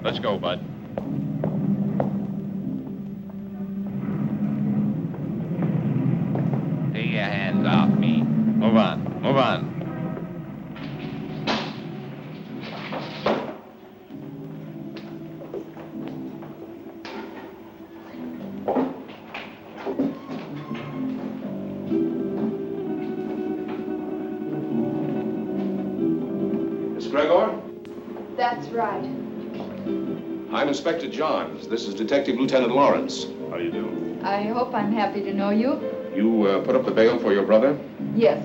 Let's go, Bud. Take your hands off me. Move on. Move on. Miss Gregor? That's right. I'm Inspector Johns. This is Detective Lieutenant Lawrence. How do you do? I hope I'm happy to know you. You put up the bail for your brother? Yes.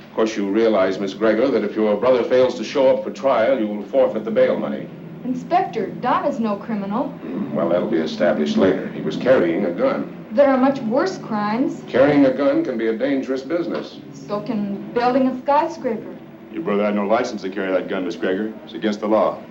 Of course, you realize, Miss Gregor, that if your brother fails to show up for trial, you will forfeit the bail money. Inspector, Don is no criminal. Well, that'll be established later. He was carrying a gun. There are much worse crimes. Carrying a gun can be a dangerous business. So can building a skyscraper. Your brother had no license to carry that gun, Miss Gregor. It's against the law.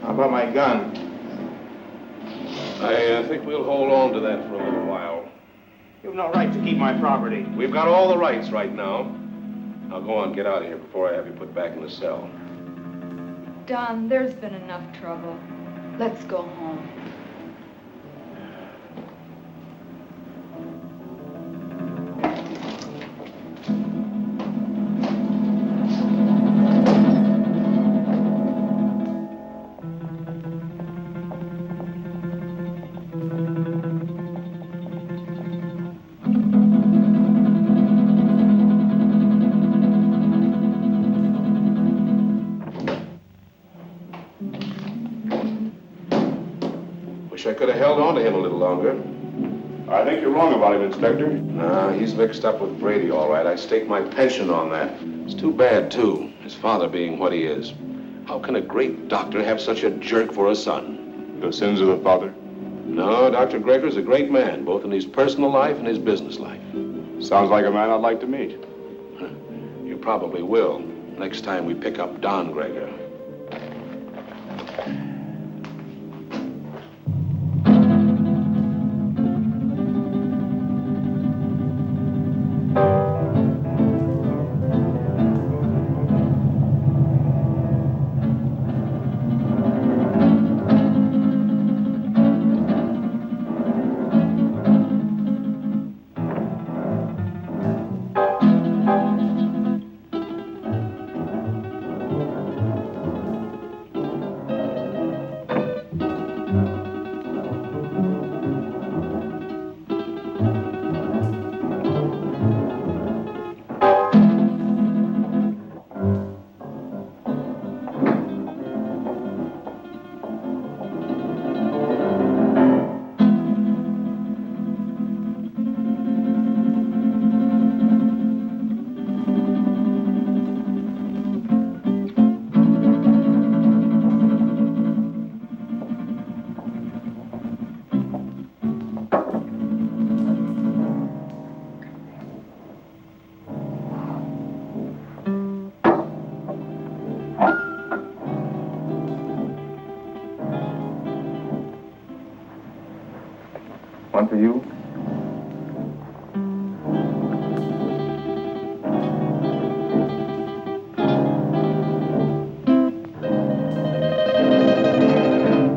How about my gun? I think we'll hold on to that for a little while. You have no right to keep my property. We've got all the rights right now. Now go on, get out of here before I have you put back in the cell. Don, there's been enough trouble. Let's go home. Wish I could have held on to him a little longer. I think you're wrong about him, Inspector. Nah, he's mixed up with Brady, all right. I stake my pension on that. It's too bad, too, his father being what he is. How can a great doctor have such a jerk for a son? The sins of the father? No, Dr. Gregor's a great man, both in his personal life and his business life. Sounds like a man I'd like to meet. You probably will, next time we pick up Don Gregor. One for you.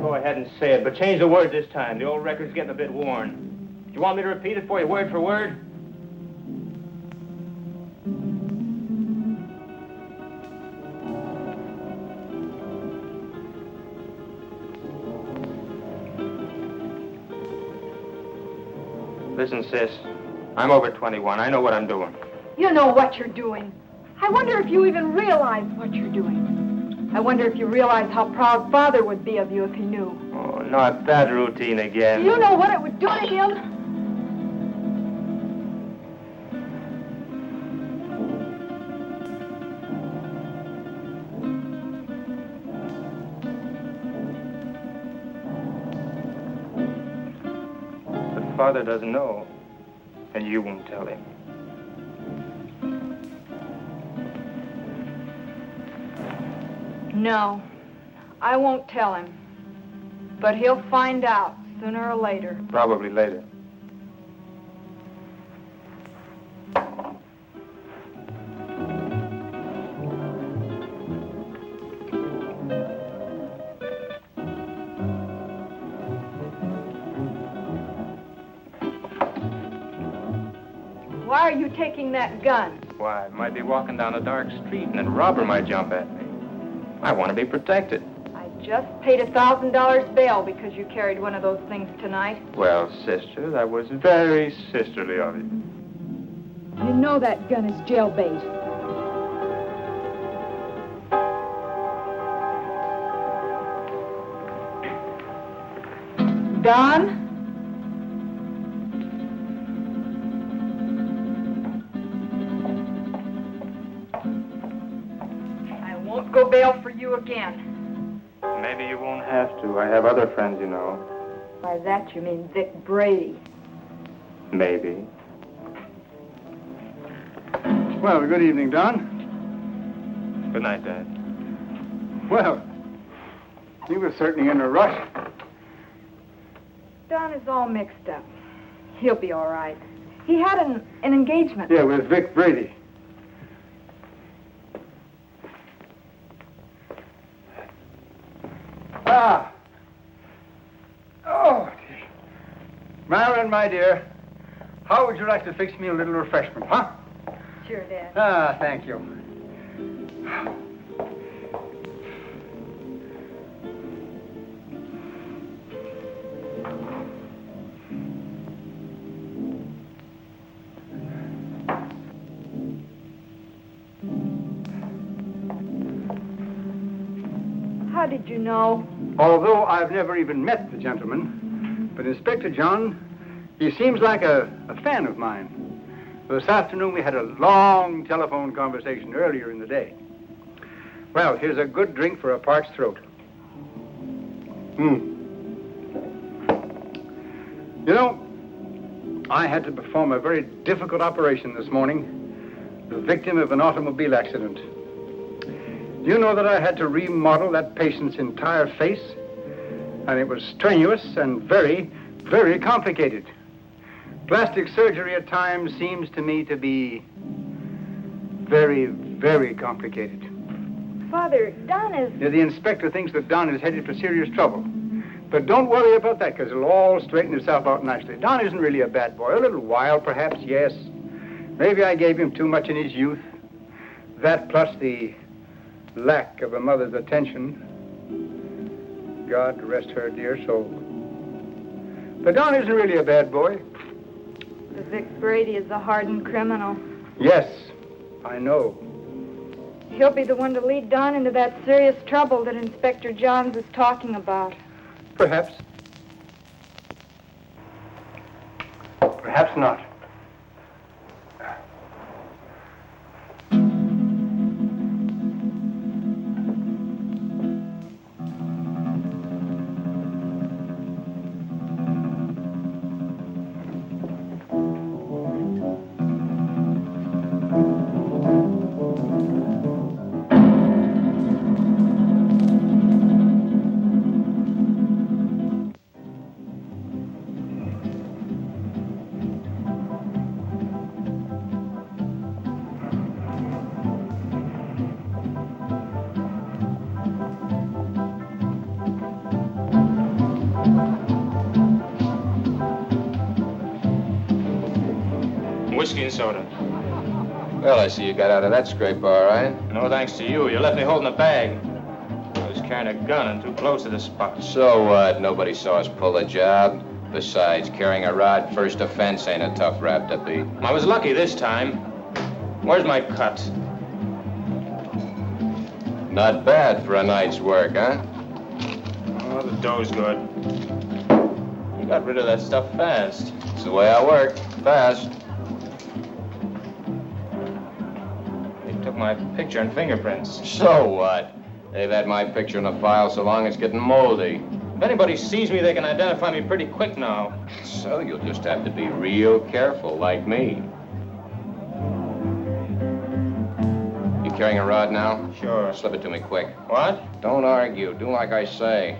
Go ahead and say it, but change the word this time. The old record's getting a bit worn. Do you want me to repeat it for you word for word? Listen, sis. I'm over 21. I know what I'm doing. You know what you're doing. I wonder if you even realize what you're doing. I wonder if you realize how proud Father would be of you if he knew. Oh, not that routine again. Do you know what it would do to him? Father doesn't know, and you won't tell him. No, I won't tell him. But he'll find out sooner or later. Probably later. Why are you taking that gun? Why, I might be walking down a dark street and a robber might jump at me. I want to be protected. I just paid $1,000 bail because you carried one of those things tonight. Well, sister, that was very sisterly of you. You know that gun is jailbait. Don? I won't go bail for you again. Maybe you won't have to. I have other friends, you know. By that you mean Vic Brady. Maybe. Well, good evening, Don. Good night, Dad. Well, he was certainly in a rush. Don is all mixed up. He'll be all right. He had an engagement. Yeah, with Vic Brady. Ah. Oh, dear. Marilyn, my dear, how would you like to fix me a little refreshment, huh? Sure, Dad. Ah, thank you. How did you know? Although I've never even met the gentleman, but Inspector John, he seems like a fan of mine. This afternoon we had a long telephone conversation earlier in the day. Well, here's a good drink for a parched throat. You know, I had to perform a very difficult operation this morning. The victim of an automobile accident. Do you know that I had to remodel that patient's entire face? And it was strenuous and very, very complicated. Plastic surgery at times seems to me to be very, very complicated. Father, Don is... Yeah, the inspector thinks that Don is headed for serious trouble. But don't worry about that, because it'll all straighten itself out nicely. Don isn't really a bad boy. A little wild, perhaps, yes. Maybe I gave him too much in his youth. That plus the lack of a mother's attention. God rest her dear soul. But Don isn't really a bad boy. The Vic Brady is a hardened criminal. Yes, I know. He'll be the one to lead Don into that serious trouble that Inspector Johns is talking about. Perhaps. Perhaps not. Whiskey and soda. Well, I see you got out of that scrape all right. No thanks to you. You left me holding a bag. I was carrying a gun and too close to the spot. So what? Nobody saw us pull the job. Besides, carrying a rod first offense ain't a tough rap to beat. I was lucky this time. Where's my cut? Not bad for a night's work, huh? Oh, the dough's good. You got rid of that stuff fast. It's the way I work. Fast. Took my picture and fingerprints. So what? They've had my picture in the file so long it's getting moldy. If anybody sees me, they can identify me pretty quick now. So you'll just have to be real careful, like me. You carrying a rod now? Sure. Slip it to me quick. What? Don't argue. Do like I say.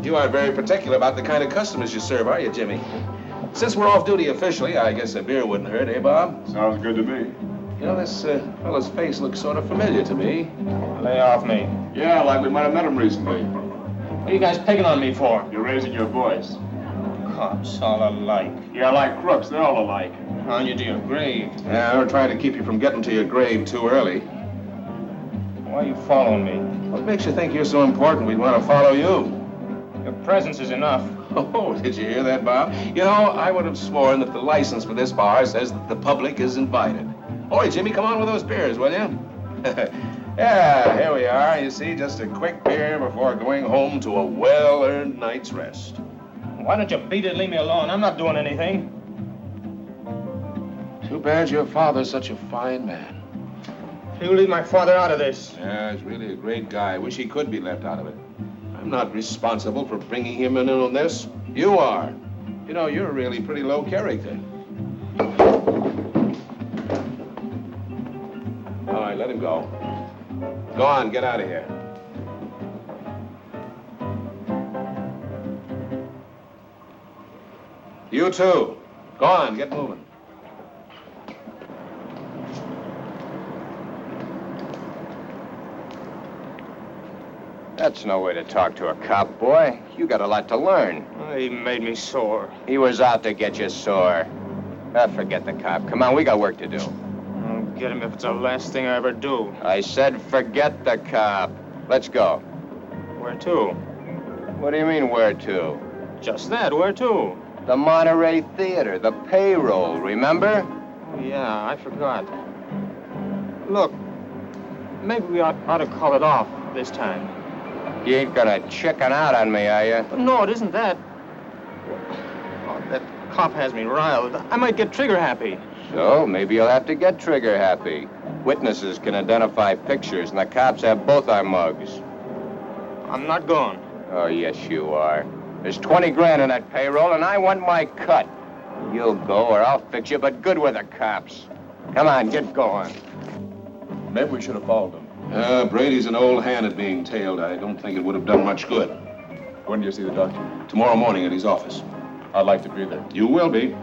You aren't very particular about the kind of customers you serve, are you, Jimmy? Since we're off duty officially, I guess a beer wouldn't hurt, eh, Bob? Sounds good to me. You know, this fellow's face looks sort of familiar to me. Lay off me. Yeah, like we might have met him recently. What are you guys picking on me for? You're raising your voice. Cops all alike. Yeah, like crooks. They're all alike. On you to your grave. Yeah, we're trying to keep you from getting to your grave too early. Why are you following me? What makes you think you're so important we'd want to follow you? Your presence is enough. Oh, did you hear that, Bob? You know, I would have sworn that the license for this bar says that the public is invited. Oi, Jimmy, come on with those beers, will you? Yeah, here we are. You see, just a quick beer before going home to a well-earned night's rest. Why don't you beat it and leave me alone? I'm not doing anything. Too bad your father's such a fine man. You leave my father out of this. Yeah, he's really a great guy. I wish he could be left out of it. I'm not responsible for bringing him in on this. You are. You know, you're really pretty low character. All right, let him go. Go on, get out of here. You too. Go on, get moving. That's no way to talk to a cop, boy. You got a lot to learn. He made me sore. He was out to get you sore. Forget the cop. Come on, we got work to do. I'll get him if it's the last thing I ever do. I said forget the cop. Let's go. Where to? What do you mean, where to? Just that, where to? The Monterey Theater, the payroll, remember? Oh, yeah, I forgot. Look, maybe we ought to call it off this time. You ain't gonna chicken out on me, are you? No, it isn't that. Oh, that cop has me riled. I might get trigger happy. So, maybe you'll have to get trigger happy. Witnesses can identify pictures, and the cops have both our mugs. I'm not going. Oh, yes, you are. There's 20 grand in that payroll, and I want my cut. You'll go, or I'll fix you, but good with the cops. Come on, get going. Maybe we should have followed him. Brady's an old hand at being tailed. I don't think it would have done much good. When do you see the doctor? Tomorrow morning at his office. I'd like to be there. You will be.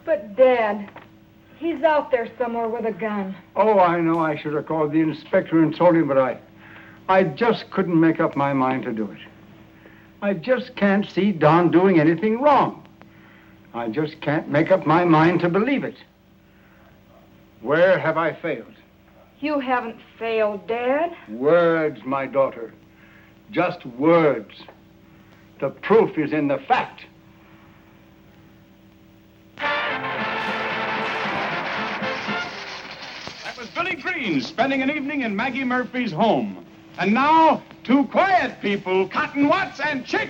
But, Dad, he's out there somewhere with a gun. Oh, I know I should have called the inspector and told him, but I just couldn't make up my mind to do it. I just can't see Don doing anything wrong. I just can't make up my mind to believe it. Where have I failed? You haven't failed, Dad. Words, my daughter. Just words. The proof is in the fact. That was Billy Green spending an evening in Maggie Murphy's home. And now, two quiet people, Cotton Watts and Chick.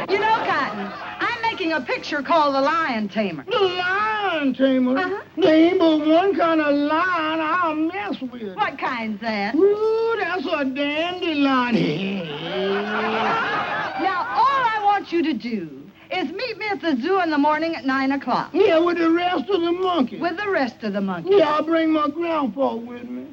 You know, Cotton, I'm making a picture called The Lion Tamer. The Lion Tamer? Uh-huh. There ain't but one kind of lion I'll mess with. What kind's that? Ooh, that's a dandelion. Now, all I want you to do is meet me at the zoo in the morning at 9 o'clock. Yeah, with the rest of the monkeys. With the rest of the monkeys. Yeah, I'll bring my grandpa with me.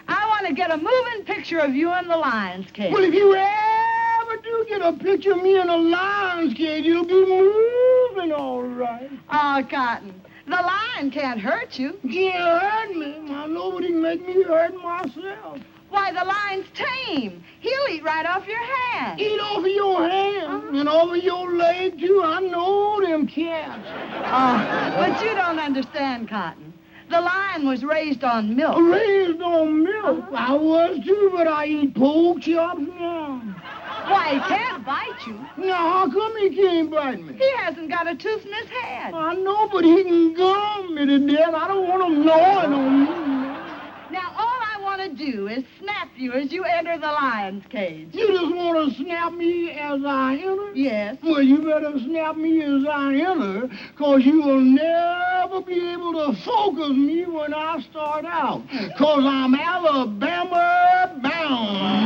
I want to get a moving picture of you in the lion's cage. Well, if you ever do get a picture of me in a lion's cage, you'll be moving all right. Oh, Cotton, The lion can't hurt you. Can't hurt me. Now, nobody can make me hurt myself. Why, the lion's tame. He'll eat right off your hand. Eat off of your hand and over your leg, too. I know them cats. Oh, but you don't understand, Cotton. The lion was raised on milk. Raised on milk. I was, too, but I eat pork chops now. Why, he can't bite you. Now, how come he can't bite me? He hasn't got a tooth in his head. I know, but he can gum me to death. I don't want him gnawing on me. Now, all I want to do is snap you as you enter the lion's cage. You just want to snap me as I enter? Yes. Well, you better snap me as I enter, because you will never be able to focus me when I start out, because I'm Alabama bound.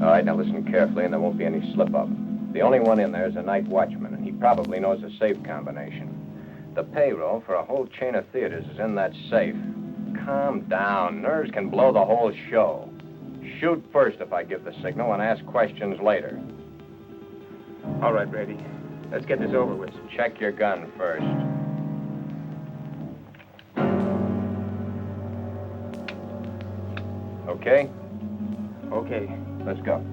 All right, now listen carefully, and there won't be any slip-up. The only one in there is a night watchman, and he probably knows the safe combination. The payroll for a whole chain of theaters is in that safe. Calm down. Nerves can blow the whole show. Shoot first if I give the signal, and ask questions later. All right, Brady. Let's get this over with. Check your gun first. Okay? Okay. Let's go.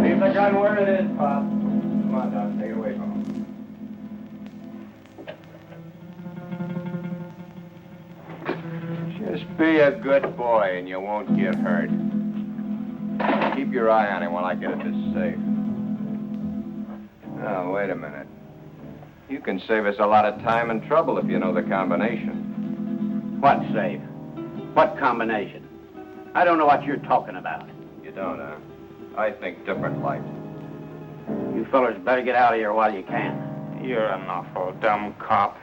Leave the gun where it is, Pop. Come on, Doc. Take it away from him. Just be a good boy and you won't get hurt. Keep your eye on him while I get at this safe. Now, wait a minute. You can save us a lot of time and trouble if you know the combination. What safe? What combination? I don't know what you're talking about. You don't, huh? I think different like. You fellers better get out of here while you can. You're an awful dumb cop.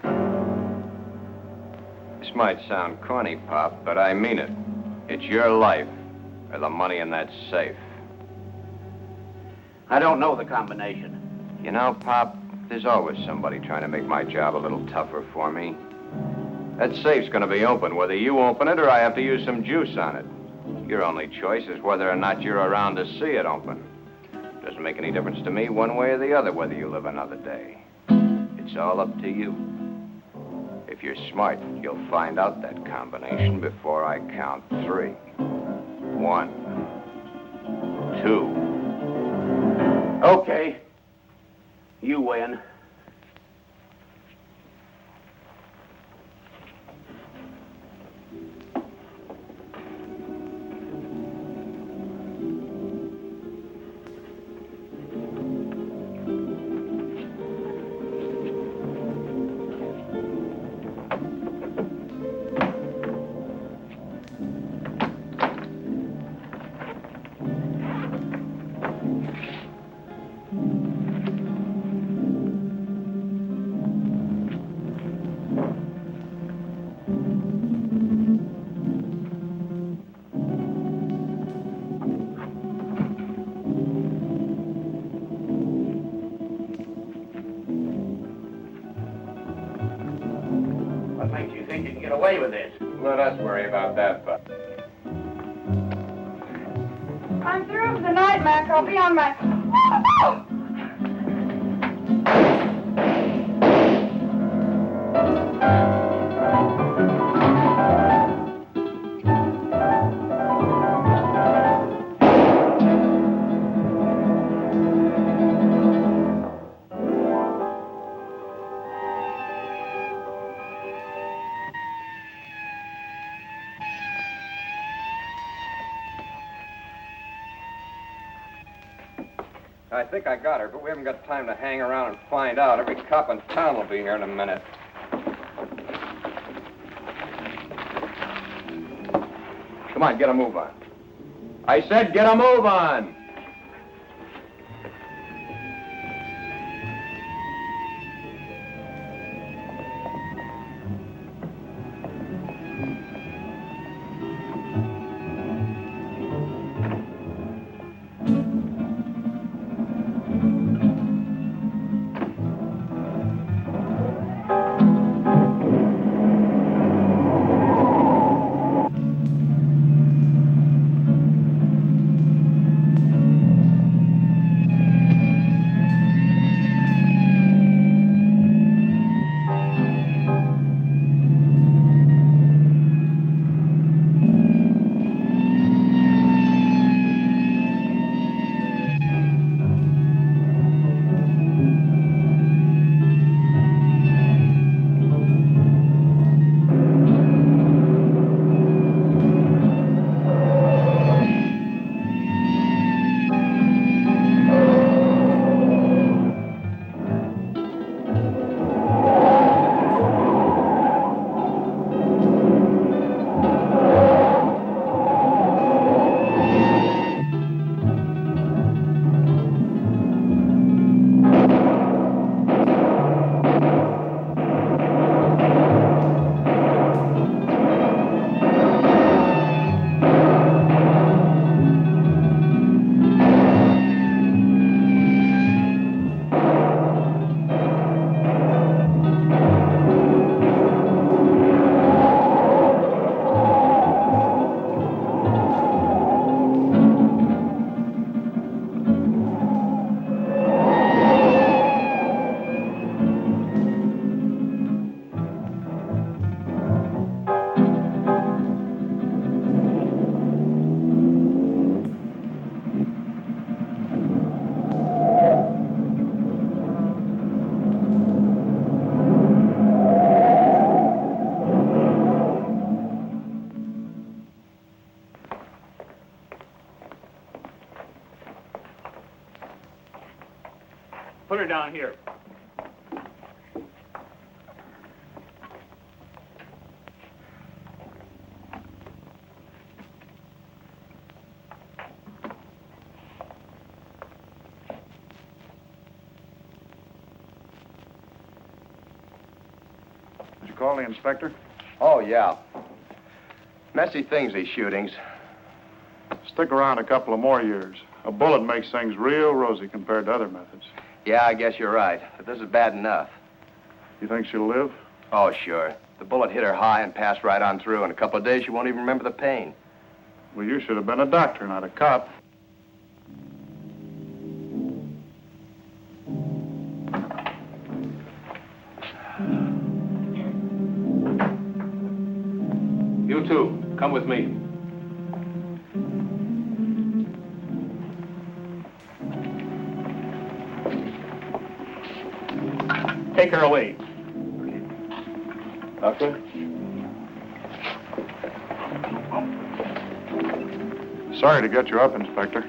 This might sound corny, Pop, but I mean it. It's your life or the money in that safe. I don't know the combination. You know, Pop, there's always somebody trying to make my job a little tougher for me. That safe's going to be open whether you open it or I have to use some juice on it. Your only choice is whether or not you're around to see it open. Doesn't make any difference to me one way or the other whether you live another day. It's all up to you. If you're smart, you'll find out that combination before I count 3. 1, 2. Okay. You win. think you can get away with this? Let us worry about that, Bud. I'm through for the night, Mac. I'll be on my... Oh! I think I got her, but we haven't got time to hang around and find out. Every cop in town will be here in a minute. Come on, get a move on. I said get a move on! Put her down here. Did you call the inspector? Oh, yeah. Messy things, these shootings. Stick around a couple of more years. A bullet makes things real rosy compared to other methods. Yeah, I guess you're right. But this is bad enough. You think she'll live? Oh, sure. The bullet hit her high and passed right on through. In a couple of days, she won't even remember the pain. Well, you should have been a doctor, not a cop. You two, come with me. Take her away. Doctor? Sorry to get you up, Inspector.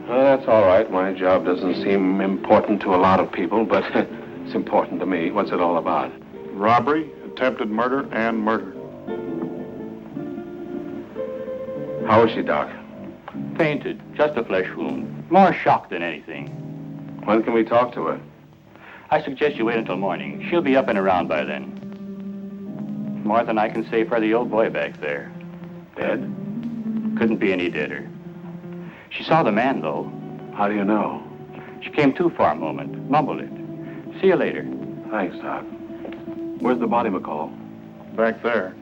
That's all right. My job doesn't seem important to a lot of people, but it's important to me. What's it all about? Robbery, attempted murder, and murder. How is she, Doc? Fainted. Just a flesh wound. More shock than anything. When can we talk to her? I suggest you wait until morning. She'll be up and around by then. More than I can say for the old boy back there. Dead? Couldn't be any deader. She saw the man, though. How do you know? She came to for a moment, mumbled it. See you later. Thanks, Doc. Where's the body, McCall? back there.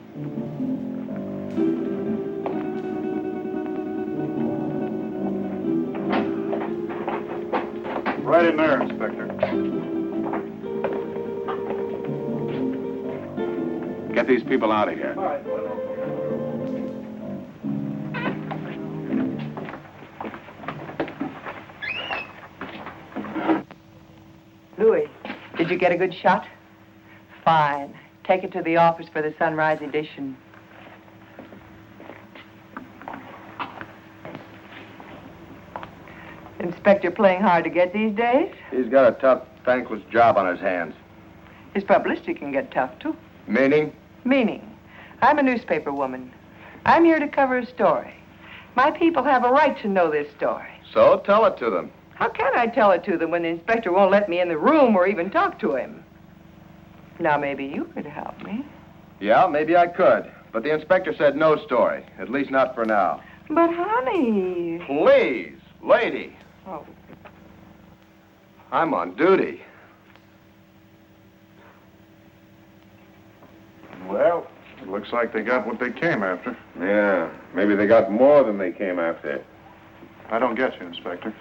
Right in there, Inspector. Get these people out of here. All right. Louis, did you get a good shot? Fine. Take it to the office for the sunrise edition. Inspector playing hard to get these days? He's got a tough, thankless job on his hands. His publicity can get tough, too. Meaning? Meaning, I'm a newspaper woman. I'm here to cover a story. My people have a right to know this story. So tell it to them. How can I tell it to them when the inspector won't let me in the room or even talk to him? Now, maybe you could help me. Yeah, maybe I could. But the inspector said no story. At least not for now. But, honey... Please, lady. Oh. I'm on duty. Well, it looks like they got what they came after. Yeah, maybe they got more than they came after. I don't get you, Inspector.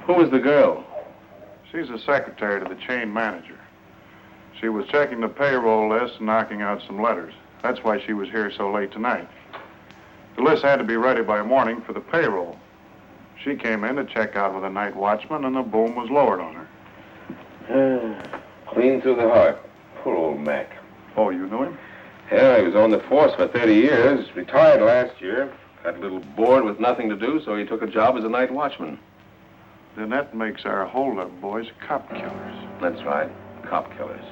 Who was the girl? She's the secretary to the chain manager. She was checking the payroll list and knocking out some letters. That's why she was here so late tonight. The list had to be ready by morning for the payroll. She came in to check out with a night watchman, and the boom was lowered on her. Clean through the heart. Poor old Mac. Oh, you knew him? Yeah, he was on the force for 30 years. Retired last year. Got a little bored with nothing to do, so he took a job as a night watchman. Then that makes our hold-up boys cop killers. That's right. Cop killers.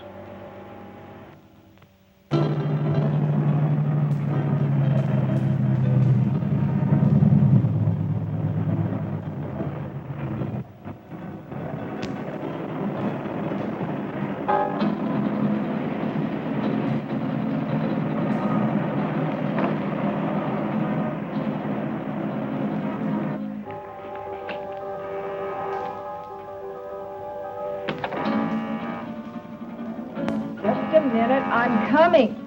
Just a minute, I'm coming.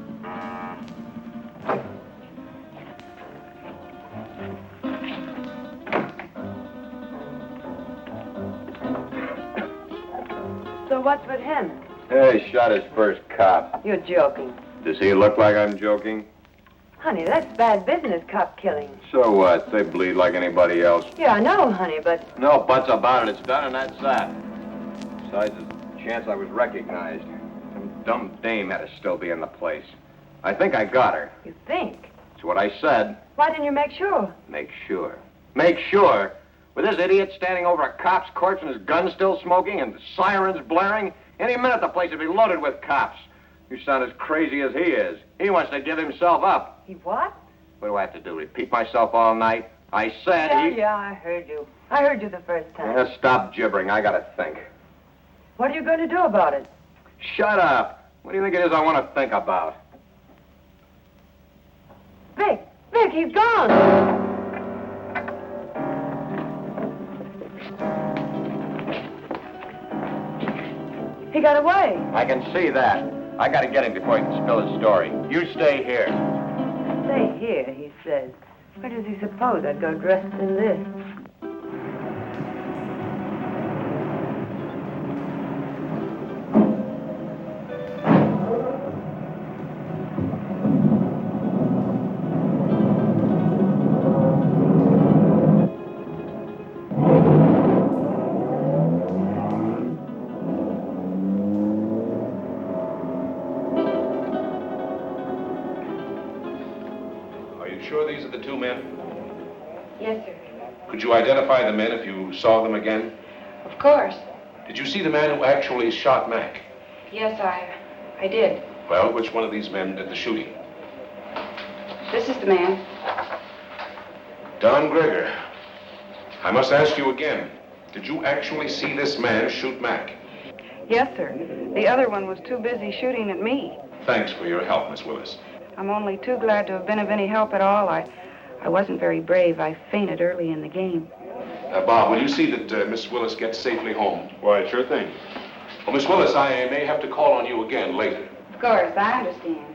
So what's with him? Hey, shot his first cop. You're joking. Does he look like I'm joking? Honey, that's bad business, cop killing. So what? They bleed like anybody else. Yeah, I know, honey, but... No buts about it. It's done and that's that. Besides, there's a chance I was recognized. Some dumb dame had to still be in the place. I think I got her. You think? That's what I said. Why didn't you make sure? Make sure. Make sure? With this idiot standing over a cop's corpse and his gun still smoking and the sirens blaring, any minute the place would be loaded with cops. You sound as crazy as he is. He wants to give himself up. He what? What do I have to do, repeat myself all night? I said Yeah, I heard you. I heard you the first time. Yeah, stop gibbering. I gotta think. What are you going to do about it? Shut up. What do you think it is I want to think about? Vic, he's gone. He got away. I can see that. I gotta get him before he can spill his story. You stay here. Stay here, he says. Where does he suppose I'd go dressed in this? Sure these are the two men? Yes, sir. Could you identify the men if you saw them again? Of course. Did you see the man who actually shot Mac? Yes, I did. Well, which one of these men did the shooting? This is the man. Don Greger. I must ask you again. Did you actually see this man shoot Mac? Yes, sir. The other one was too busy shooting at me. Thanks for your help, Miss Willis. I'm only too glad to have been of any help at all. I wasn't very brave. I fainted early in the game. Bob, will you see that Miss Willis gets safely home? Why, sure thing. Well, Miss Willis, I may have to call on you again later. Of course, I understand.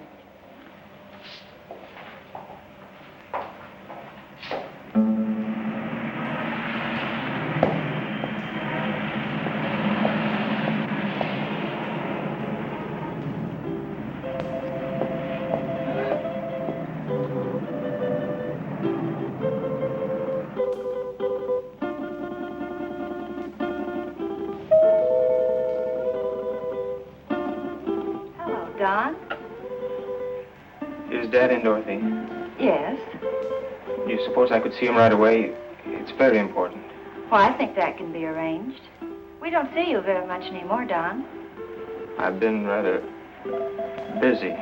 Don? Is Dad in, Dorothy? Yes. You suppose I could see him right away? It's very important. Well, I think that can be arranged. We don't see you very much anymore, Don. I've been rather busy.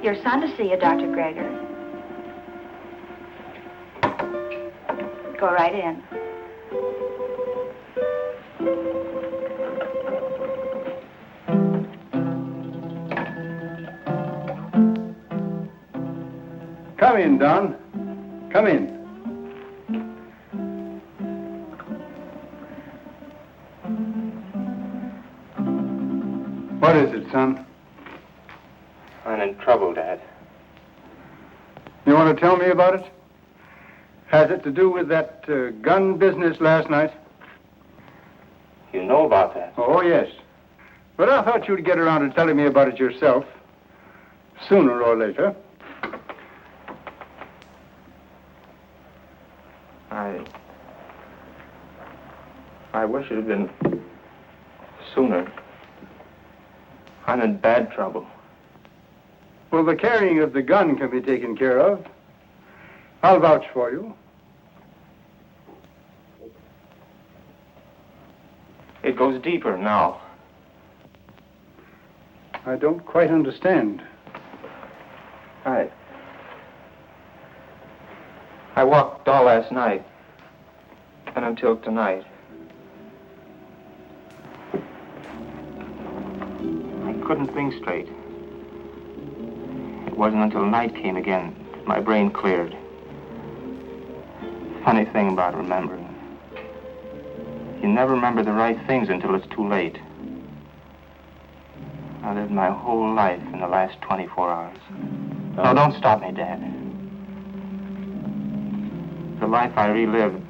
Your son to see you, Dr. Greger. Go right in. Come in, Don. Come in. What is it, son? I'm in trouble, Dad. You want to tell me about it? Has it to do with that gun business last night? You know about that? Oh, yes. But I thought you'd get around to telling me about it yourself, sooner or later. I wish it had been sooner. I'm in bad trouble. Well, the carrying of the gun can be taken care of. I'll vouch for you. It goes deeper now. I don't quite understand. I walked all last night and until tonight. I couldn't think straight. It wasn't until night came again that my brain cleared. Funny thing about remembering. You never remember the right things until it's too late. I lived my whole life in the last 24 hours. No, don't stop me, Dad. The life I relived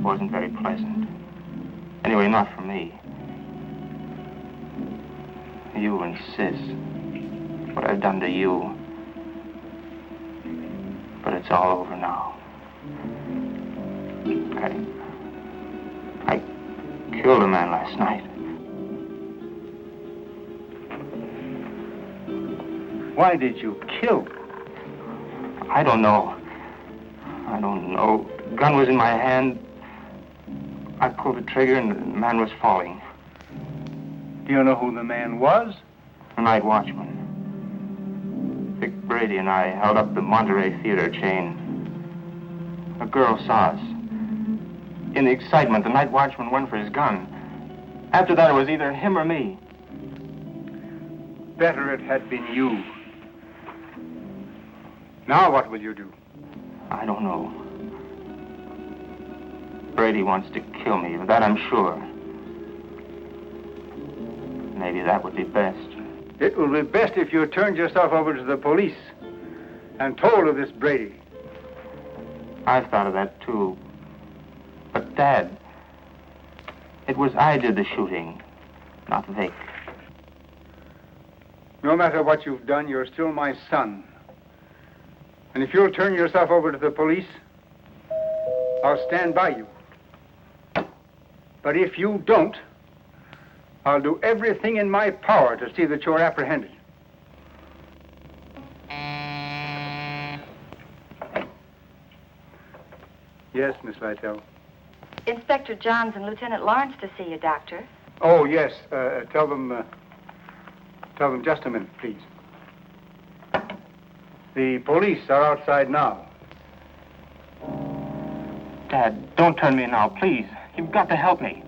wasn't very pleasant. Anyway, not for me. You and Sis. What I've done to you. But it's all over now. I killed a man last night. Why did you kill? I don't know. The gun was in my hand. I pulled the trigger and the man was falling. Do you know who the man was? The night watchman. Vic Brady and I held up the Monterey Theater chain. A girl saw us. In the excitement, the night watchman went for his gun. After that, it was either him or me. Better it had been you. Now what will you do? I don't know. Brady wants to kill me, of that I'm sure. Maybe that would be best. It will be best if you turned yourself over to the police and told of this Brady. I've thought of that, too. But, Dad, it was I did the shooting, not Vic. No matter what you've done, you're still my son. And if you'll turn yourself over to the police, I'll stand by you. But if you don't, I'll do everything in my power to see that you're apprehended. Yes, Miss Lytell. Inspector Johns and Lieutenant Lawrence to see you, Doctor. Oh, yes. Tell them just a minute, please. The police are outside now. Dad, don't turn me now, please. You've got to help me.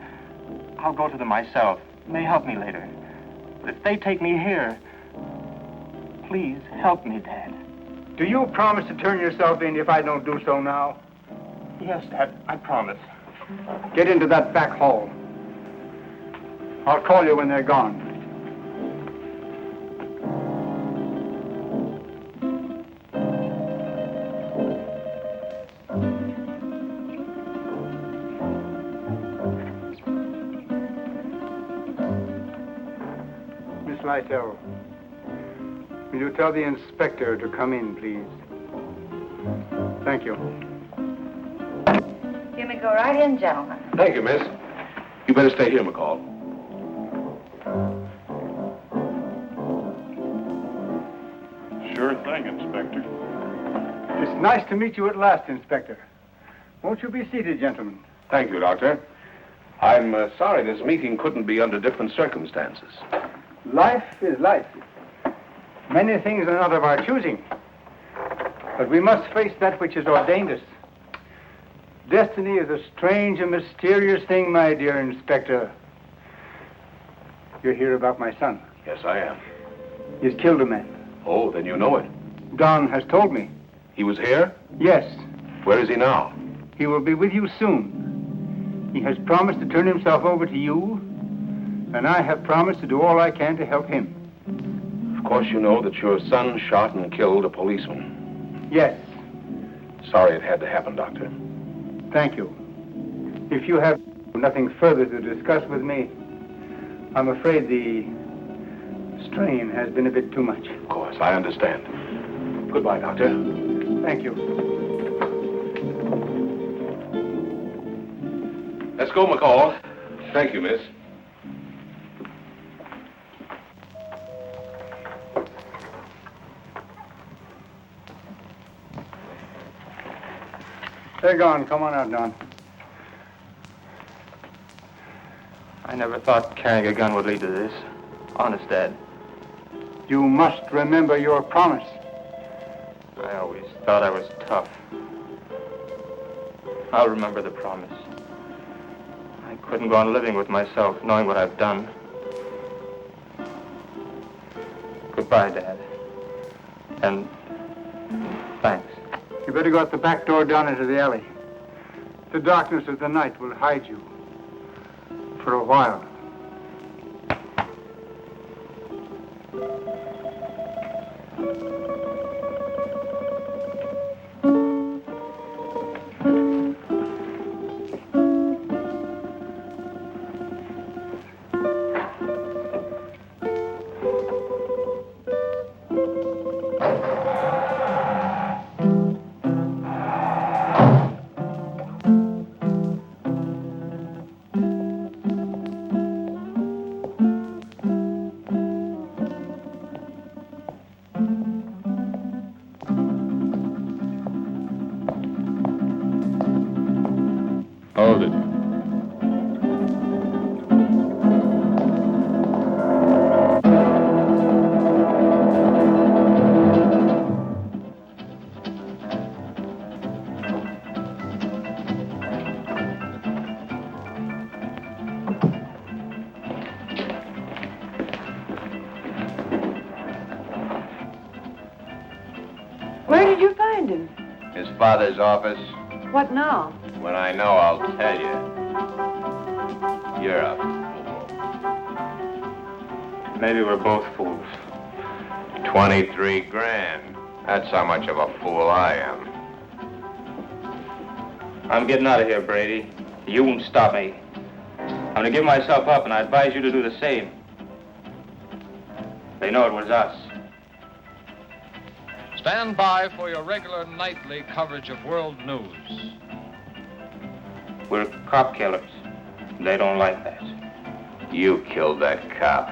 I'll go to them myself. It may help me later. But if they take me here, please help me, Dad. Do you promise to turn yourself in if I don't do so now? Yes, Dad, I promise. Get into that back hall. I'll call you when they're gone. Miss Lytell, will you tell the inspector to come in, please? Thank you. You Jimmy, go right in, gentlemen. Thank you, miss. You better stay here, McCall. Sure thing, Inspector. It's nice to meet you at last, Inspector. Won't you be seated, gentlemen? Thank you, Doctor. I'm sorry this meeting couldn't be under different circumstances. Life is life. Many things are not of our choosing. But we must face that which has ordained us. Destiny is a strange and mysterious thing, my dear Inspector. You're here about my son. Yes, I am. He's killed a man. Oh, then you know it. Don has told me. He was here? Yes. Where is he now? He will be with you soon. He has promised to turn himself over to you, and I have promised to do all I can to help him. Of course you know that your son shot and killed a policeman. Yes. Sorry it had to happen, Doctor. Thank you. If you have nothing further to discuss with me, I'm afraid the strain has been a bit too much. Of course, I understand. Goodbye, Doctor. Thank you. Let's go, McCall. Thank you, miss. They're gone. Come on out, Don. I never thought carrying a gun would lead to this. Honest, Dad. You must remember your promise. I always thought I was tough. I'll remember the promise. I couldn't go on living with myself, knowing what I've done. Goodbye, Dad. And thanks. You better go out the back door down into the alley. The darkness of the night will hide you. For a while. Hold it. Where did you find him? His father's office. What now? When I know, I'll tell you. You're a fool. Maybe we're both fools. 23 grand. That's how much of a fool I am. I'm getting out of here, Brady. You won't stop me. I'm gonna give myself up, and I advise you to do the same. They know it was us. Stand by for your regular nightly coverage of world news. We're cop killers. They don't like that. You killed that cop.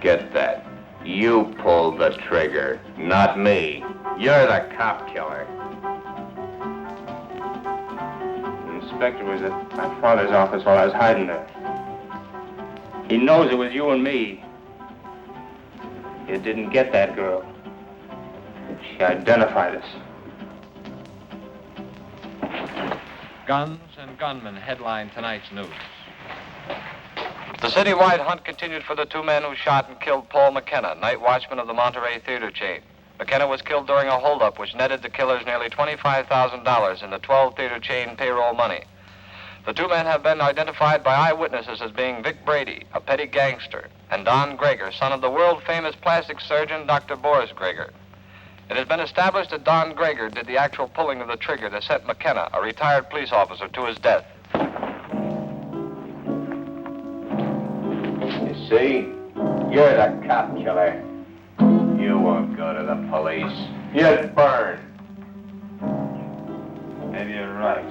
Get that. You pulled the trigger, not me. You're the cop killer. The inspector was at my father's office while I was hiding there. He knows it was you and me. You didn't get that girl. She identified us. Guns and gunmen headline tonight's news. The citywide hunt continued for the two men who shot and killed Paul McKenna, night watchman of the Monterey theater chain. McKenna was killed during a holdup which netted the killers nearly $25,000 in the 12 theater chain payroll money. The two men have been identified by eyewitnesses as being Vic Brady, a petty gangster, and Don Greger, son of the world-famous plastic surgeon Dr. Boris Greger. It has been established that Don Greger did the actual pulling of the trigger that sent McKenna, a retired police officer, to his death. You see? You're the cop killer. You won't go to the police. You'd burn. Maybe you're right.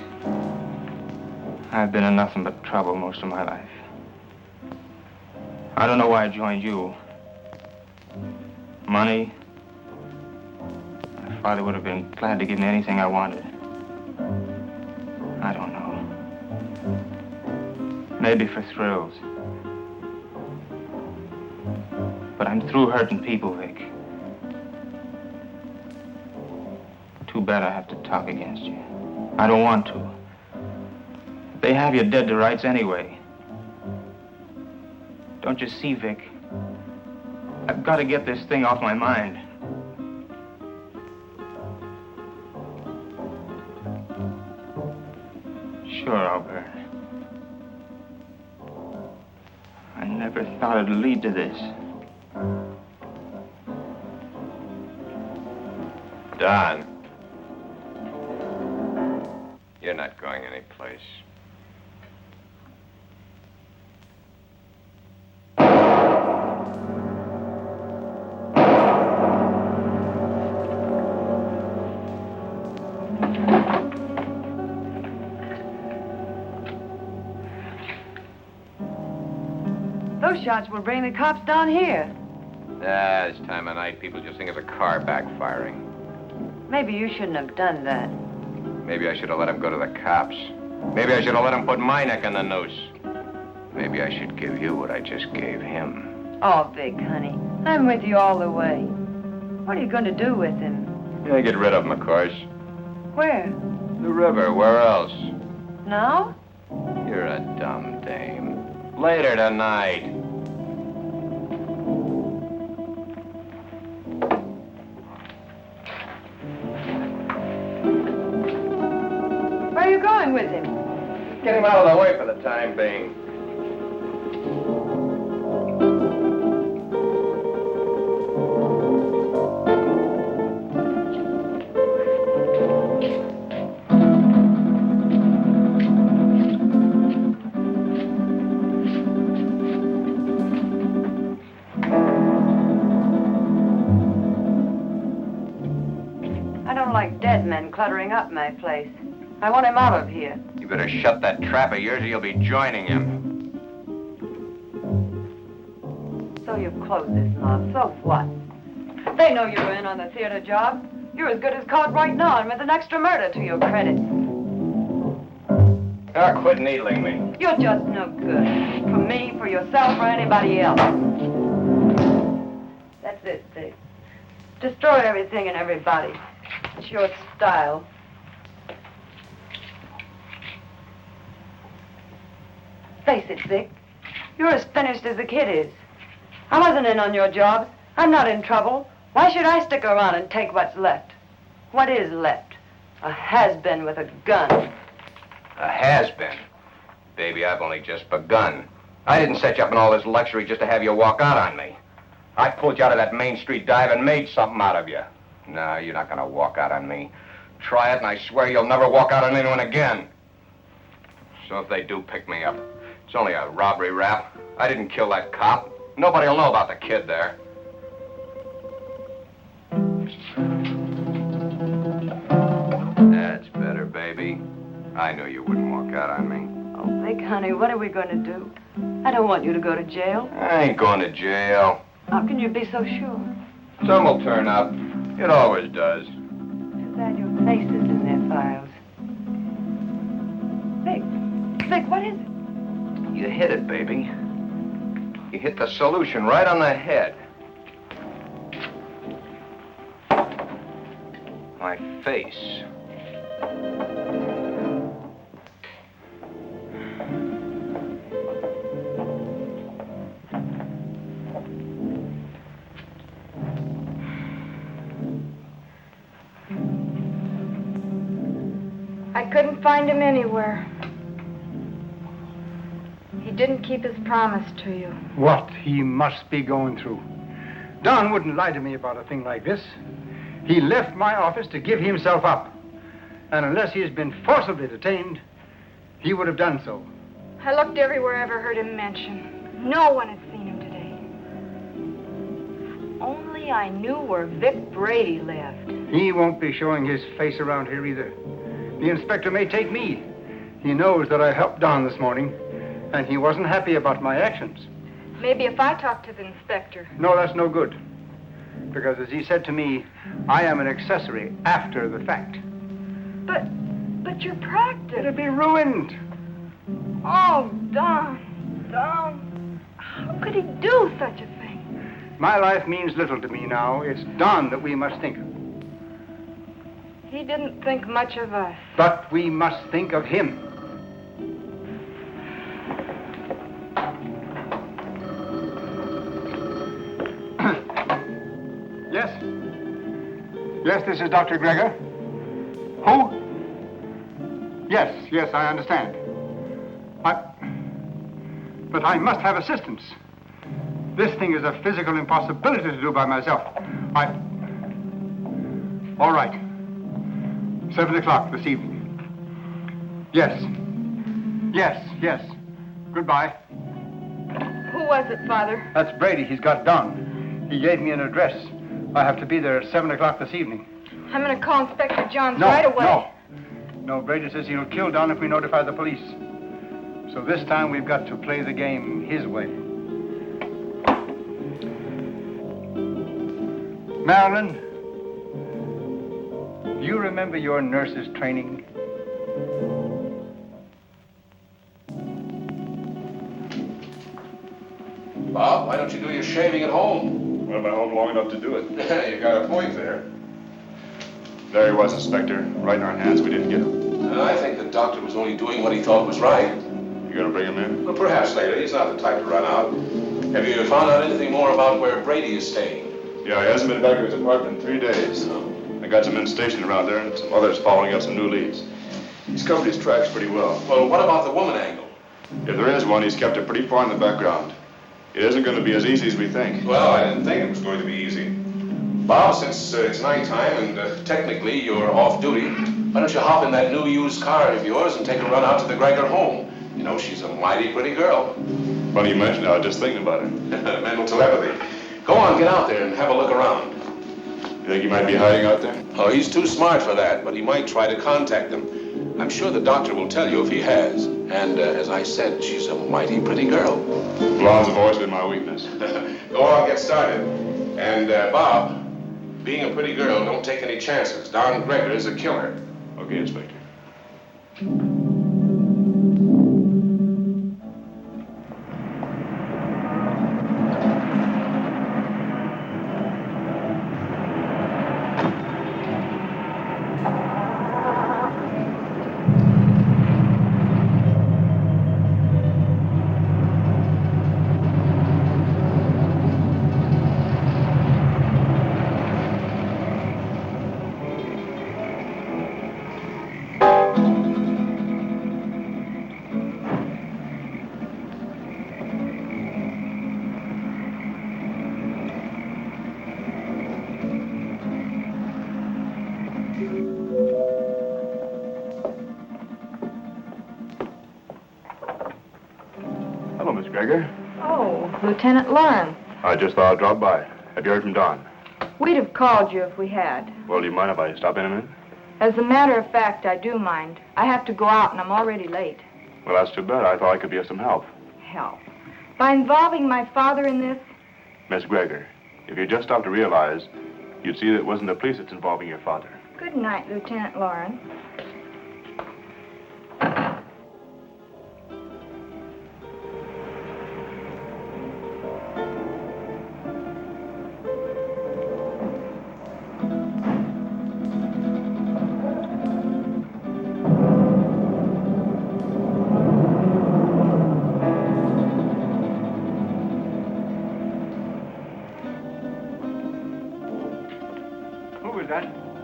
I've been in nothing but trouble most of my life. I don't know why I joined you. Money? My father would have been glad to give me anything I wanted. I don't know. Maybe for thrills. But I'm through hurting people, Vic. Too bad I have to talk against you. I don't want to. They have you dead to rights anyway. Don't you see, Vic? I've got to get this thing off my mind. Sure, I'll burn. I never thought it'd lead to this. Don. You're not going anyplace. Those shots will bring the cops down here. This time of night, people just think it's a car backfiring. Maybe you shouldn't have done that. Maybe I should have let him go to the cops. Maybe I should have let him put my neck in the noose. Maybe I should give you what I just gave him. Oh, Vic, honey, I'm with you all the way. What are you going to do with him? Yeah, get rid of him, of course. Where? The river. Where else? Now? You're a dumb dame. Later tonight. Where are you going with him? Get him out of the way for the time being. I don't like dead men cluttering up my place. I want him out of here. You better shut that trap of yours or you'll be joining him. So you've closed this mob. So what? They know you're in on the theater job. You're as good as caught right now and with an extra murder to your credit. Now quit needling me. You're just no good. For me, for yourself, or anybody else. That's it, Vic. Destroy everything and everybody. It's your style. Face it, Vic. You're as finished as the kid is. I wasn't in on your jobs. I'm not in trouble. Why should I stick around and take what's left? What is left? A has-been with a gun. A has-been? Baby, I've only just begun. I didn't set you up in all this luxury just to have you walk out on me. I pulled you out of that Main Street dive and made something out of you. No, you're not gonna walk out on me. Try it, and I swear you'll never walk out on anyone again. So if they do pick me up, it's only a robbery rap. I didn't kill that cop. Nobody'll know about the kid there. That's better, baby. I knew you wouldn't walk out on me. Oh, Vic, honey, what are we going to do? I don't want you to go to jail. I ain't going to jail. How can you be so sure? Some will turn up. It always does. Too bad your face is in their files. Vic, what is it? You hit it, baby. You hit the solution right on the head. My face. I couldn't find him anywhere. He didn't keep his promise to you. What he must be going through. Don wouldn't lie to me about a thing like this. He left my office to give himself up. And unless he has been forcibly detained, he would have done so. I looked everywhere I ever heard him mention. No one had seen him today. If only I knew where Vic Brady lived. He won't be showing his face around here either. The inspector may take me. He knows that I helped Don this morning, and he wasn't happy about my actions. Maybe if I talk to the inspector. No, that's no good. Because as he said to me, I am an accessory after the fact. But your practice. It'll be ruined. Oh, Don. How could he do such a thing? My life means little to me now. It's Don that we must think of. He didn't think much of us. But we must think of him. Yes? Yes, this is Dr. Gregor. Who? Yes, I understand. But I must have assistance. This thing is a physical impossibility to do by myself. All right. 7 o'clock this evening. Yes. Goodbye. Who was it, Father? That's Brady. He's got Don. He gave me an address. I have to be there at 7 o'clock this evening. I'm going to call Inspector Johns right away. No, Brady says he'll kill Don if we notify the police. So this time we've got to play the game his way. Marilyn, do you remember your nurse's training? Bob, why don't you do your shaving at home? Well, I've been home long enough to do it. You got a point there. There he was, Inspector. Right in our hands. We didn't get him. I think the doctor was only doing what he thought was right. You gonna bring him in? Well, perhaps later. He's not the type to run out. Have you found out anything more about where Brady is staying? Yeah, he hasn't been back to his apartment in 3 days. I got some men stationed around there and some others following up some new leads. He's covered his tracks pretty well. Well, what about the woman angle? If there is one, he's kept it pretty far in the background. It isn't going to be as easy as we think. Well, I didn't think it was going to be easy. Bob, since it's nighttime and technically you're off duty, why don't you hop in that new used car of yours and take a run out to the Gregor home? You know, she's a mighty pretty girl. Funny you mention it. I was just thinking about it. Mental telepathy. Go on, get out there and have a look around. You think he might be hiding out there? Oh, he's too smart for that, but he might try to contact them. I'm sure the doctor will tell you if he has. And as I said, she's a mighty pretty girl. Blondes have always been my weakness. Go on, get started. And, Bob, being a pretty girl, don't take any chances. Don Gregor is a killer. Okay, Inspector. Hello, Miss Gregor. Oh, Lieutenant Lauren. I just thought I'd drop by. Have you heard from Don? We'd have called you if we had. Well, do you mind if I stop in a minute? As a matter of fact, I do mind. I have to go out and I'm already late. Well, that's too bad. I thought I could be of some help. Help? By involving my father in this? Miss Gregor, if you just stopped to realize, you'd see that it wasn't the police that's involving your father. Good night, Lieutenant Lauren.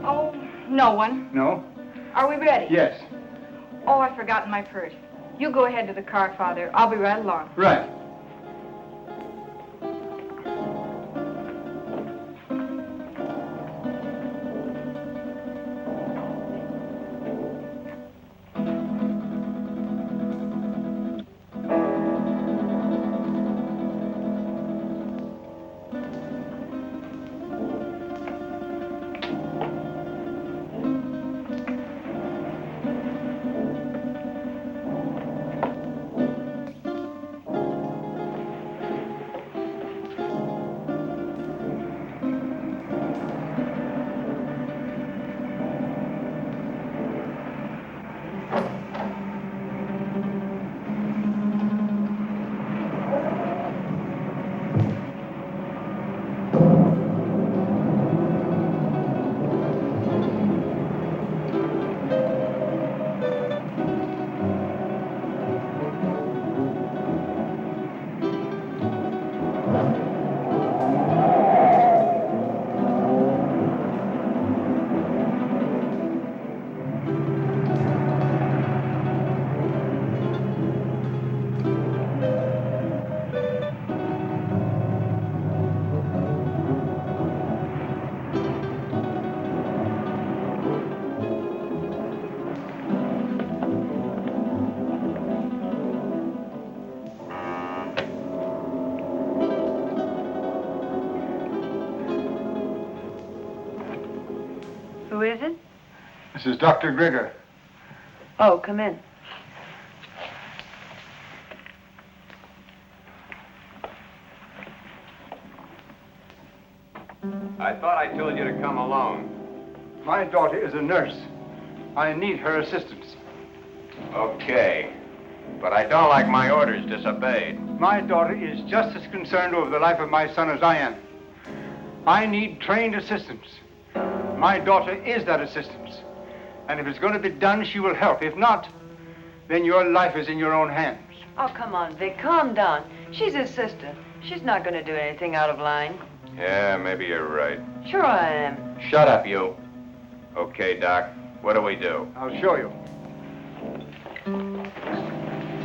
Oh, no one. No? Are we ready? Yes. Oh, I've forgotten my purse. You go ahead to the car, Father. I'll be right along. Right. is it? This is Dr. Grigger. Oh, come in. I thought I told you to come alone. My daughter is a nurse. I need her assistance. Okay. But I don't like my orders disobeyed. My daughter is just as concerned over the life of my son as I am. I need trained assistance. My daughter is that assistance. And if it's going to be done, she will help. If not, then your life is in your own hands. Oh, come on, Vic, calm down. She's his sister. She's not going to do anything out of line. Yeah, maybe you're right. Sure I am. Shut up, you. Okay, Doc. What do we do? I'll show you.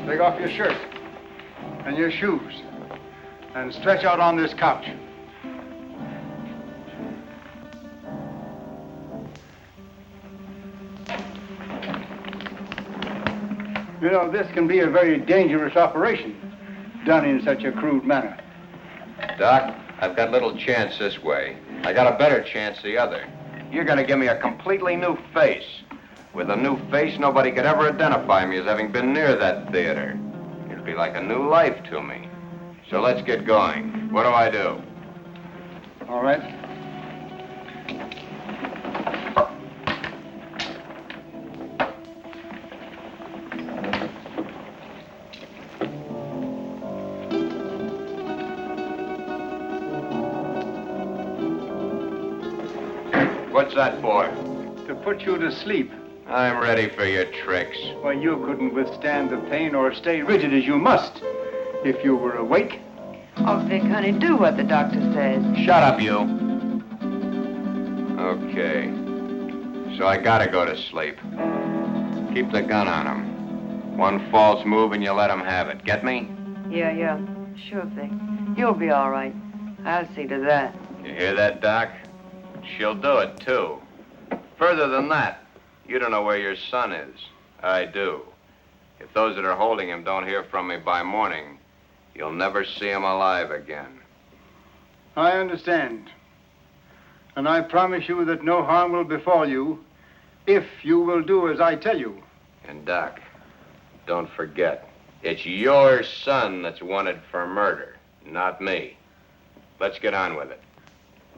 Take off your shirt and your shoes and stretch out on this couch. You know, this can be a very dangerous operation done in such a crude manner. Doc, I've got little chance this way. I got a better chance the other. You're gonna give me a completely new face. With a new face, nobody could ever identify me as having been near that theater. It'd be like a new life to me. So let's get going. What do I do? All right. What's that for? To put you to sleep. I'm ready for your tricks. Why, you couldn't withstand the pain or stay rigid as you must if you were awake. Oh, Vic, honey, do what the doctor says. Shut up, you. Okay. So I gotta go to sleep. Keep the gun on him. One false move and you let him have it. Get me? Yeah. Sure, Vic. You'll be all right. I'll see to that. You hear that, Doc? She'll do it, too. Further than that, you don't know where your son is. I do. If those that are holding him don't hear from me by morning, you'll never see him alive again. I understand. And I promise you that no harm will befall you if you will do as I tell you. And, Doc, don't forget, it's your son that's wanted for murder, not me. Let's get on with it.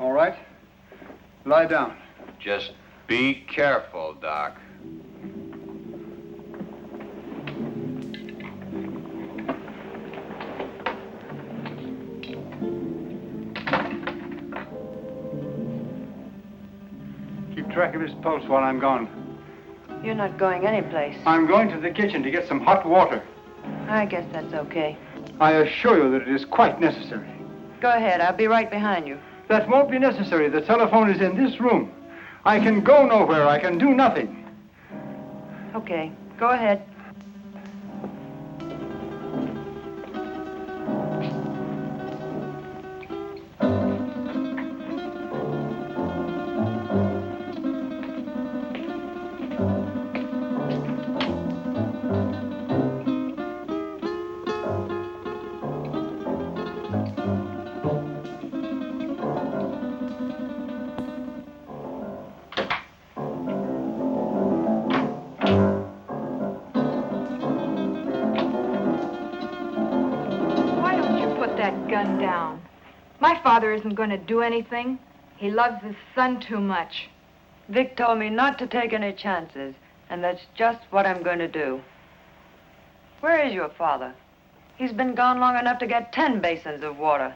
All right. Lie down. Just be careful, Doc. Keep track of his pulse while I'm gone. You're not going anyplace. I'm going to the kitchen to get some hot water. I guess that's okay. I assure you that it is quite necessary. Go ahead. I'll be right behind you. That won't be necessary. The telephone is in this room. I can go nowhere. I can do nothing. Okay. Go ahead. Gun down. My father isn't going to do anything. He loves his son too much. Vic told me not to take any chances, and that's just what I'm going to do. Where is your father? He's been gone long enough to get 10 basins of water.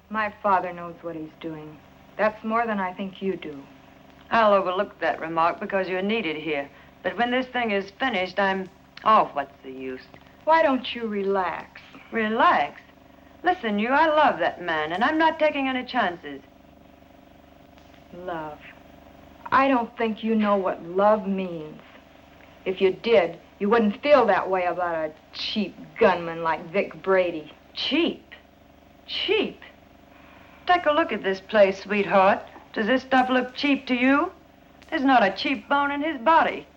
My father knows what he's doing. That's more than I think you do. I'll overlook that remark because you're needed here. But when this thing is finished, Oh, what's the use? Why don't you relax? Relax? Listen, I love that man, and I'm not taking any chances. Love. I don't think you know what love means. If you did, you wouldn't feel that way about a cheap gunman like Vic Brady. Cheap? Cheap? Take a look at this place, sweetheart. Does this stuff look cheap to you? There's not a cheap bone in his body.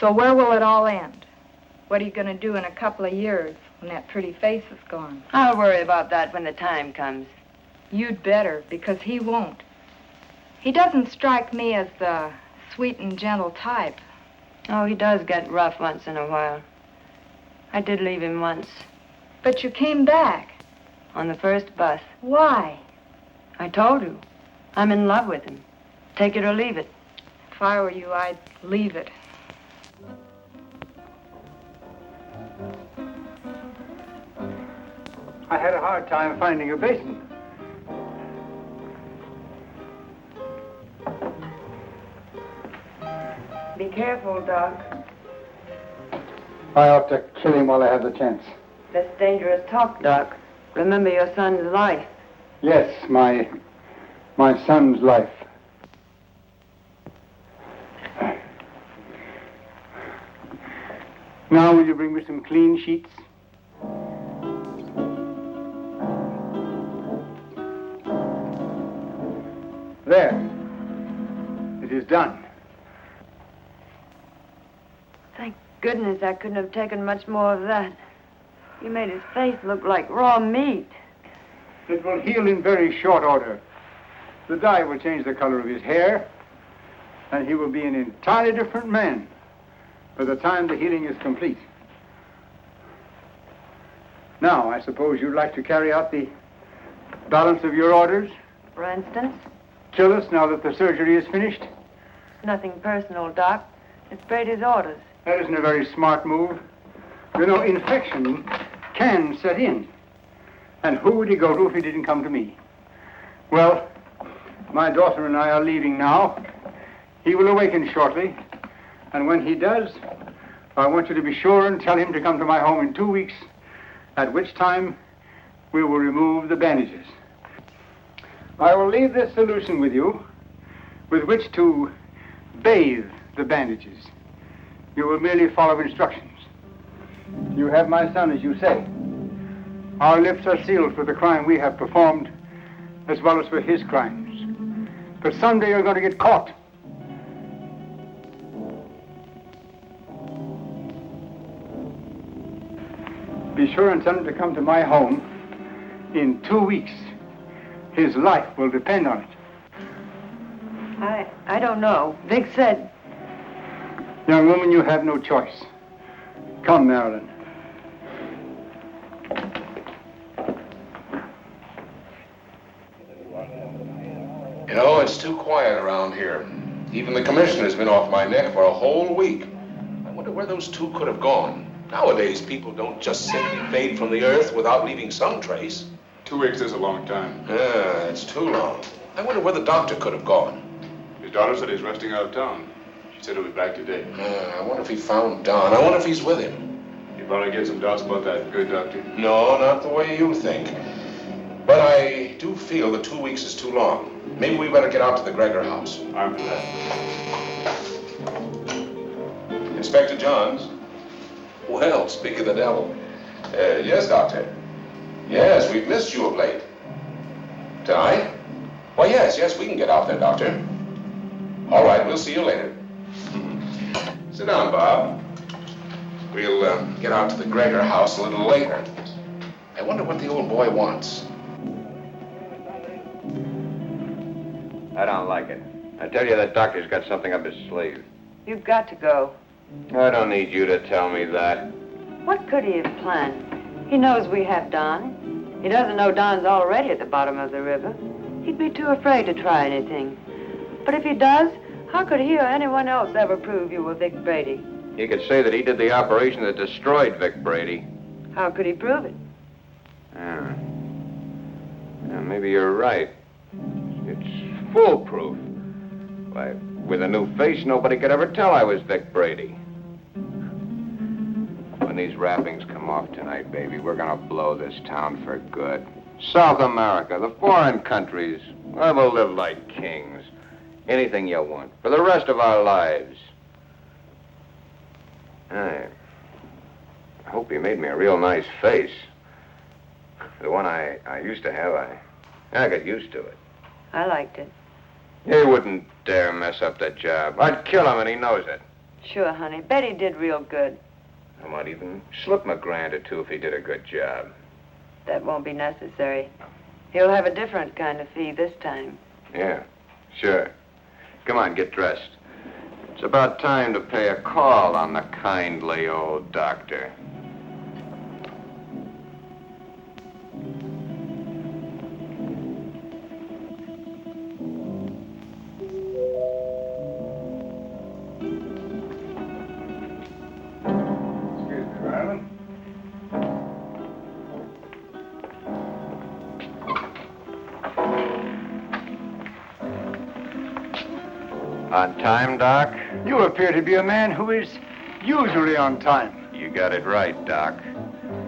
So where will it all end? What are you going to do in a couple of years when that pretty face is gone? I'll worry about that when the time comes. You'd better, because he won't. He doesn't strike me as the sweet and gentle type. Oh, he does get rough once in a while. I did leave him once. But you came back. On the first bus. Why? I told you. I'm in love with him. Take it or leave it. If I were you, I'd leave it. I had a hard time finding a basin. Be careful, Doc. I ought to kill him while I have the chance. That's dangerous talk, Doc. Remember your son's life. Yes, my son's life. Now, will you bring me some clean sheets? There. It is done. Thank goodness I couldn't have taken much more of that. You made his face look like raw meat. It will heal in very short order. The dye will change the color of his hair, and he will be an entirely different man by the time the healing is complete. Now, I suppose you'd like to carry out the balance of your orders? For instance? Kill us now that the surgery is finished? Nothing personal, Doc. It's Brady's orders. That isn't a very smart move. You know, infection can set in. And who would he go to if he didn't come to me? Well, my daughter and I are leaving now. He will awaken shortly. And when he does, I want you to be sure and tell him to come to my home in 2 weeks, at which time we will remove the bandages. I will leave this solution with you, with which to bathe the bandages. You will merely follow instructions. You have my son, as you say. Our lips are sealed for the crime we have performed, as well as for his crimes. But someday you're going to get caught. Be sure and tell him to come to my home in 2 weeks. His life will depend on it. I don't know. Vic said... Young woman, you have no choice. Come, Marilyn. You know, it's too quiet around here. Even the commissioner's been off my neck for a whole week. I wonder where those two could have gone. Nowadays, people don't just simply fade from the earth without leaving some trace. 2 weeks is a long time. Yeah, it's too long. I wonder where the doctor could have gone. His daughter said he's resting out of town. She said he'll be back today. I wonder if he found Don. I wonder if he's with him. You probably get some doubts about that, good doctor. No, not the way you think. But I do feel that 2 weeks is too long. Maybe we better get out to the Gregor house. I'm for that. Inspector Johns. Well, speak of the devil. Yes, Doctor. Yes, we've missed you of late. Tonight? Well, yes, we can get out there, Doctor. All right, we'll see you later. Sit down, Bob. We'll get out to the Gregor house a little later. I wonder what the old boy wants. I don't like it. I tell you, that doctor's got something up his sleeve. You've got to go. I don't need you to tell me that. What could he have planned? He knows we have Don. He doesn't know Don's already at the bottom of the river. He'd be too afraid to try anything. But if he does, how could he or anyone else ever prove you were Vic Brady? He could say that he did the operation that destroyed Vic Brady. How could he prove it? Yeah, maybe you're right. It's foolproof. Why, with a new face, nobody could ever tell I was Vic Brady. When these wrappings come off tonight, baby, we're gonna blow this town for good. South America, the foreign countries, where we'll live like kings. Anything you want, for the rest of our lives. I hope you made me a real nice face. The one I used to have, I got used to it. I liked it. He wouldn't dare mess up the job. I'd kill him, and he knows it. Sure, honey. Betty did real good. I might even slip him $1,000 or $2 if he did a good job. That won't be necessary. He'll have a different kind of fee this time. Yeah, sure. Come on, get dressed. It's about time to pay a call on the kindly old doctor. Excuse me, Marilyn. On time, Doc? You appear to be a man who is usually on time. You got it right, Doc.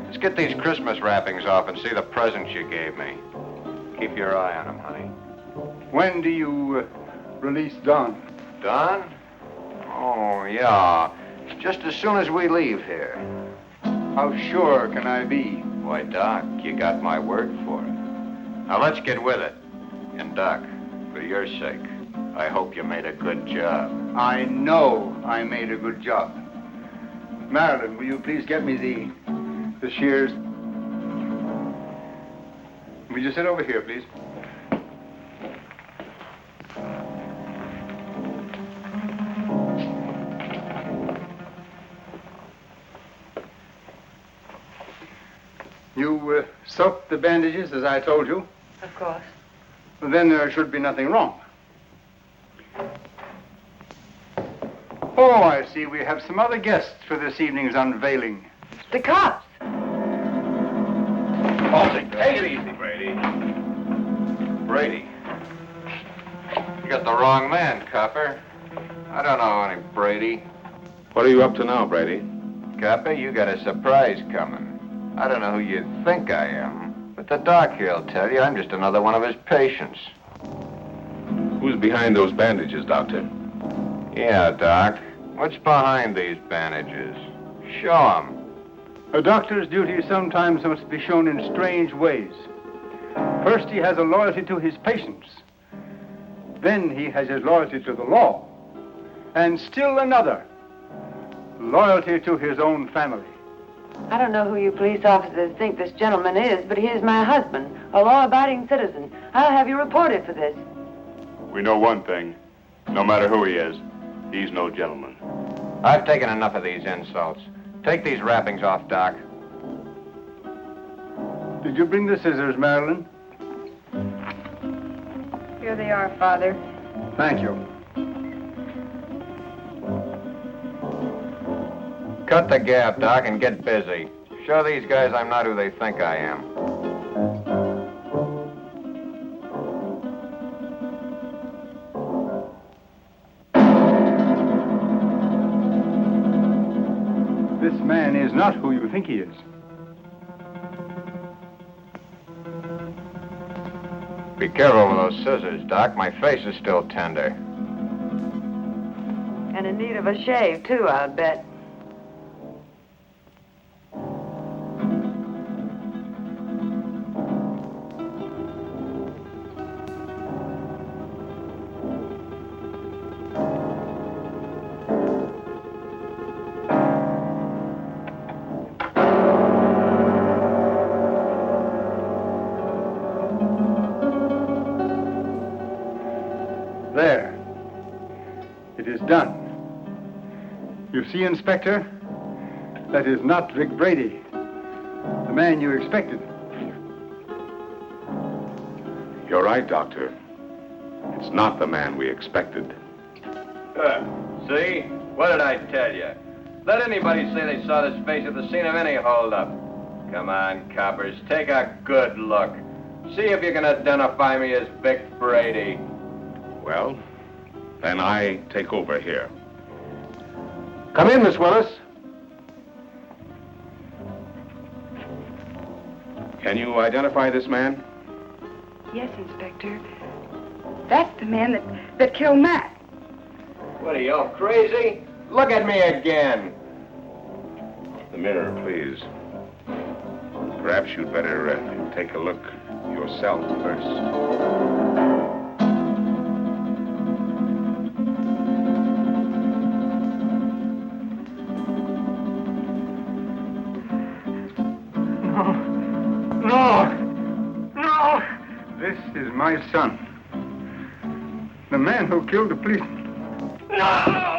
Let's get these Christmas wrappings off and see the presents you gave me. Keep your eye on them, honey. When do you release Don? Don? Oh, yeah. Just as soon as we leave here. How sure can I be? Why, Doc, you got my word for it. Now, let's get with it. And, Doc, for your sake, I hope you made a good job. I know I made a good job. Marilyn, will you please get me the shears? Will you sit over here, please? You soaked the bandages as I told you? Of course. Then there should be nothing wrong. Oh, I see. We have some other guests for this evening's unveiling. The cops. Take it easy, Brady. Brady. You got the wrong man, copper. I don't know any Brady. What are you up to now, Brady? Copper, you got a surprise coming. I don't know who you think I am, but the doc here'll tell you I'm just another one of his patients. Who's behind those bandages, Doctor? Yeah, Doc. What's behind these bandages? Show 'em. A doctor's duty sometimes must be shown in strange ways. First, he has a loyalty to his patients. Then he has his loyalty to the law. And still another, loyalty to his own family. I don't know who you police officers think this gentleman is, but he is my husband, a law-abiding citizen. I'll have you reported for this. We know one thing. No matter who he is, he's no gentleman. I've taken enough of these insults. Take these wrappings off, Doc. Did you bring the scissors, Marilyn? Here they are, Father. Thank you. Cut the gap, Doc, and get busy. Show these guys I'm not who they think I am. This man is not who you think he is. Be careful with those scissors, Doc. My face is still tender. And in need of a shave, too, I'll bet. There. It is done. You see, Inspector? That is not Vic Brady, the man you expected. You're right, Doctor. It's not the man we expected. See? What did I tell you? Let anybody say they saw this face at the scene of any holdup. Come on, coppers, take a good look. See if you can identify me as Vic Brady. Well, then I take over here. Come in, Miss Willis. Can you identify this man? Yes, Inspector. That's the man that killed Matt. What are you, all crazy? Look at me again. The mirror, please. Perhaps you'd better take a look yourself first. my son. The man who killed the policeman. No!